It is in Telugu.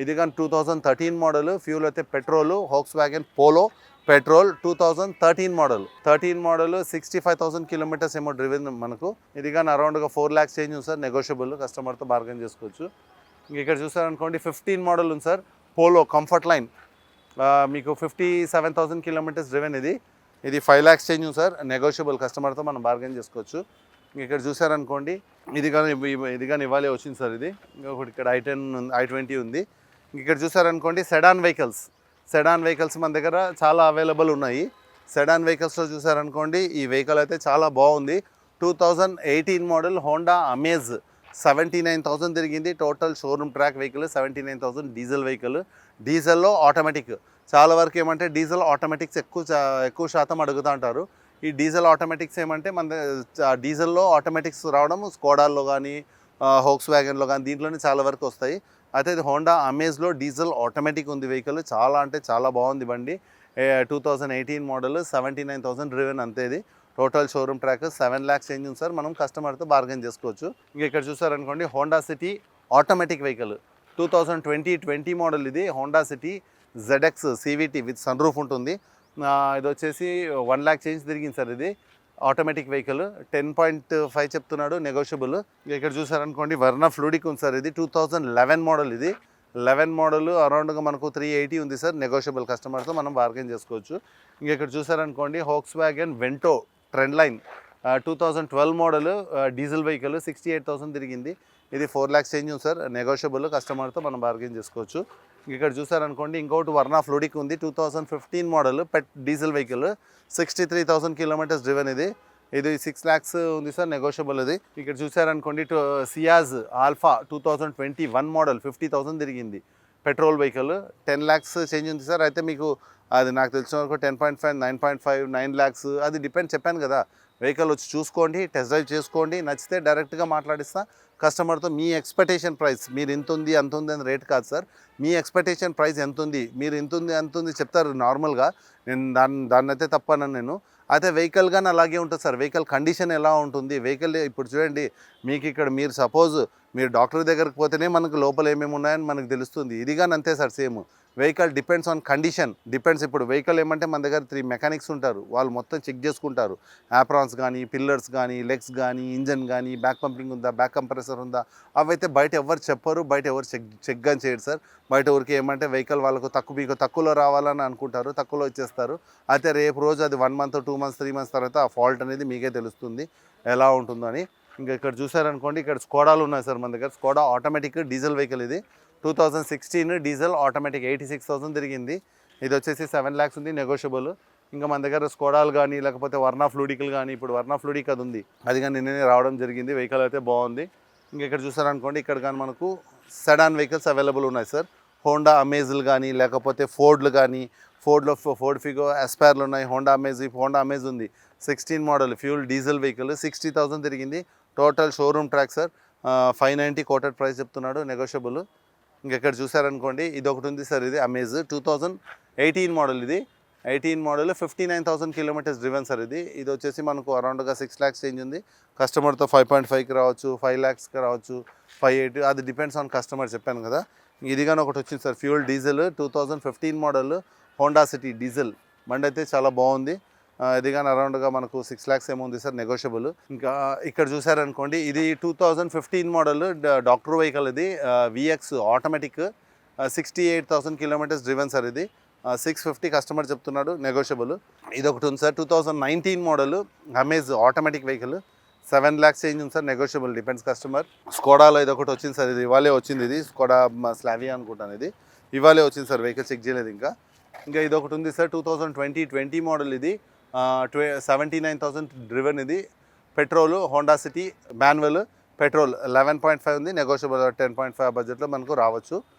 ఇది కానీ 2013 మోడల్, ఫ్యూల్ అయితే petrol, Volkswagen polo petrol 2013 model. 13 model 65,000 kilometres ఏమో డ్రివెన్ మనకు. ఇది కానీ అరౌండ్గా 4 lakhs చేంజ్ ఉంది సార్, నెగోషియబుల్, కస్టమర్తో బార్గెన్ చేసుకోవచ్చు. ఇక్కడ చూసారనుకోండి 15 మోడల్ ఉంది సార్, పోలో కంఫర్ట్ లైన్, మీకు 57,000 కిలోమీటర్స్ డ్రివెన్. ఇది 5 lakhs చేంజ్ ఉంది సార్, నెగోషియబుల్, కస్టమర్తో మనం బార్గెన్ చేసుకోవచ్చు. ఇక్కడ చూసారనుకోండి ఇది కానీ ఇవాళే వచ్చింది సార్. ఇది ఇంకొకటి ఇక్కడ i10 i20 ఉంది. ఇక్కడ చూసారనుకోండి సెడాన్ వెహికల్స్ మన దగ్గర చాలా అవైలబుల్ ఉన్నాయి. సెడాన్ వెహికల్స్లో చూసారనుకోండి ఈ వెహికల్ అయితే చాలా బాగుంది. 2018 మోడల్ హోండా అమేజ్, 79,000 తిరిగింది. Total showroom track vehicle, 79,000 diesel vehicle. డీజిల్లో ఆటోమేటిక్, చాలా వరకు ఏమంటే డీజిల్ ఆటోమేటిక్స్ ఎక్కువ శాతం అడుగుతూ ఉంటారు. ఈ డీజిల్ ఆటోమేటిక్స్ ఏమంటే మన డీజిల్లో ఆటోమేటిక్స్ రావడం స్కోడాల్లో కానీ వోక్స్‌వ్యాగన్లో కానీ దీంట్లోనే చాలా వరకు వస్తాయి. అయితే ఇది హోండా అమేజ్లో డీజిల్ ఆటోమేటిక్ ఉంది వెహికల్, చాలా అంటే చాలా బాగుంది బండి. 2018 మోడల్, 79,000 డ్రివెన్ అంతే. ఇది total showroom track, 7 lakhs change ఉంది సార్, మనం కస్టమర్తో బార్గెన్ చేసుకోవచ్చు. ఇంకా ఇక్కడ చూసారనుకోండి Honda City automatic vehicle, 2020 model. ఇది Honda City ZX CVT with sunroof ఉంటుంది. ఇది వచ్చేసి 1 lakh చేంజ్ తిరిగింది సార్. ఇది ఆటోమేటిక్ వెహికల్, 10.5 చెప్తున్నాడు, నెగోషియబుల్. ఇక్కడ చూసారనుకోండి వర్నా ఫ్లూడిక్ ఉంది సార్. ఇది 2011 మోడల్. ఇది 11 మోడల్, అరౌండ్గా మనకు 380 ఉంది సార్, నెగోషియబుల్, కస్టమర్తో మనం బార్గెన్ చేసుకోవచ్చు. ఇంకా ఇక్కడ చూసారనుకోండి Volkswagen Vento trend line, 2012 model, diesel vehicle, 68,000 తిరిగింది. ఇది 4 lakhs చేంజ్ ఉంది సార్, నెగోషియబుల్, కస్టమర్తో మనం బార్గెన్ చేసుకోవచ్చు. ఇక్కడ చూసారనుకోండి ఇంకోటి వర్నా ఫ్లూడిక్ ఉంది, 2015 model, diesel vehicle, 63,000 kilometres driven. ఇది 6 lakhs ఉంది సార్, నెగోషియబుల్. ఇక్కడ చూసారనుకోండి సియాజ్ ఆల్ఫా 2021 మోడల్, 50,000 తిరిగింది. పెట్రోల్ వెహికల్, 10 lakhs చేంజ్ ఉంది సార్. అయితే మీకు అది నాకు తెలిసిన వరకు 10.5, 9.5, 9 lakhs అది డిపెండ్, చెప్పాను కదా. వెహికల్ వచ్చి చూసుకోండి, టెస్ట్ డ్రైవ్ చేసుకోండి, నచ్చితే డైరెక్ట్గా మాట్లాడిస్తా కస్టమర్తో. మీ ఎక్స్పెక్టేషన్ ప్రైస్, మీరు ఇంత ఉంది అంత ఉంది అని రేట్ కాదు సార్, మీ ఎక్స్పెక్టేషన్ ప్రైస్ ఎంత ఉంది, మీరు ఇంత ఉంది అంత ఉంది చెప్తారు నార్మల్గా. నేను దాన్ని అయితే తప్పనను నేను. అయితే వెహికల్ కానీ అలాగే ఉంటుంది సార్. వెహికల్ కండిషన్ ఎలా ఉంటుంది, వెహికల్ ఇప్పుడు చూడండి, మీకు ఇక్కడ మీరు సపోజ్ మీరు డాక్టర్ దగ్గరికి పోతేనే మనకు లోపల ఏమేమి ఉన్నాయని మనకు తెలుస్తుంది. ఇది కానీ అంతే sir, same. Vehicle depends on condition, depends. ఇప్పుడు వెహికల్ ఏమంటే మన దగ్గర 3 మెకానిక్స్ ఉంటారు, వాళ్ళు మొత్తం చెక్ చేసుకుంటారు. యాప్రాన్స్ కానీ, పిల్లర్స్ కానీ, లెగ్స్ కానీ, ఇంజన్ కానీ, బ్యాక్ పంపింగ్ ఉందా, బ్యాక్ కంప్రెసర్ ఉందా, అవైతే బయట ఎవరు చెప్పరు, బయట ఎవరు చెక్ కానీ చేయరు సార్. బయట ఊరికి ఏమంటే వెహికల్ వాళ్ళకు తక్కువలో రావాలని అనుకుంటారు, తక్కువలో ఇచ్చేస్తారు. అయితే రేపు రోజు అది 1 month, 2 months, 3 months తర్వాత ఆ ఫాల్ట్ అనేది మీకే తెలుస్తుంది ఎలా ఉంటుందని. ఇంకా ఇక్కడ చూసారనుకోండి ఇక్కడ స్కోడాలు ఉన్నాయి సార్ మన దగ్గర. Skoda automatic diesel vehicle. ఇది 2016 డీజిల్ ఆటోమేటిక్, 86,000 తిరిగింది. ఇది వచ్చేసి 7 lakhs ఉంది, నెగోషియబుల్. ఇంకా మన దగ్గర స్కోడాలు కానీ లేకపోతే వర్నా ఫ్లూడికల్ కానీ, ఇప్పుడు వర్నా ఫ్లూడిక్ అది ఉంది, అది కానీ నిన్ననే రావడం జరిగింది. వెహికల్ అయితే బాగుంది. ఇంకా ఇక్కడ చూసారనుకోండి ఇక్కడ కానీ మనకు సెడాన్ వెహికల్స్ అవైలబుల్ ఉన్నాయి సార్. హోండా అమేజ్లు కానీ లేకపోతే ఫోర్డ్లు కానీ, ఫోర్డ్ ఫిగో, ఎస్పైర్లు ఉన్నాయి. హోండా అమేజ్ ఉంది, 16 మోడల్, ఫ్యూల్ డీజిల్ వెహికల్, 60,000 తిరిగింది. Total showroom track sir, 590 coated price చెప్తున్నాడు, నెగోషియబుల్. ఇంకెక్కడ చూసారనుకోండి ఇది ఒకటి ఉంది సార్. ఇది అమేజ్ 2018 మోడల్. ఇది 18 మోడల్, 59,000 కిలోమీటర్స్ డ్రివెన్ సార్. ఇది వచ్చేసి మనకు అరౌండ్గా 6 lakhs చేంజ్ ఉంది. కస్టమర్తో 5.5కి రావచ్చు, 5 lakhsకి రావచ్చు, 5.8, అది డిపెండ్స్ ఆన్ కస్టమర్, చెప్పాను కదా. ఇది కానీ ఒకటి వచ్చింది sir, fuel diesel, 2015 model, Honda city diesel. బండి అయితే చాలా బాగుంది. ఇది కానీ అరౌండ్గా మనకు 6 lakhs ఏమో ఉంది సార్, నెగోషియబుల్. ఇంకా ఇక్కడ చూసారనుకోండి ఇది 2015 మోడల్ డాక్టర్ వెహికల్. ఇది VX automatic, 68,000 kilometres driven sir. ఇది 650 కస్టమర్ చెప్తున్నాడు, నెగోషియబుల్. ఇది ఒకటి ఉంది sir, 2019 model amaze automatic vehicle, 7 lakhs change ఉంది సార్, నెగోషియబుల్, డిపెండ్స్ కస్టమర్. స్కోడాలో ఇది ఒకటి వచ్చింది సార్. ఇది ఇవాళే వచ్చింది. ఇది స్కోడా స్లావియా అనుకుంటాను. ఇది ఇవాళే వచ్చింది సార్, వెహికల్ చెక్ చేయలేదు ఇంకా. ఇది ఒకటి ఉంది సార్, 2020 మోడల్. ఇది 79,000 డ్రివెన్. ఇది petrol, Honda city manual, petrol, 11.5 ఉంది, నెగోషియబుల్, 10.5 బడ్జెట్లో మనకు రావచ్చు.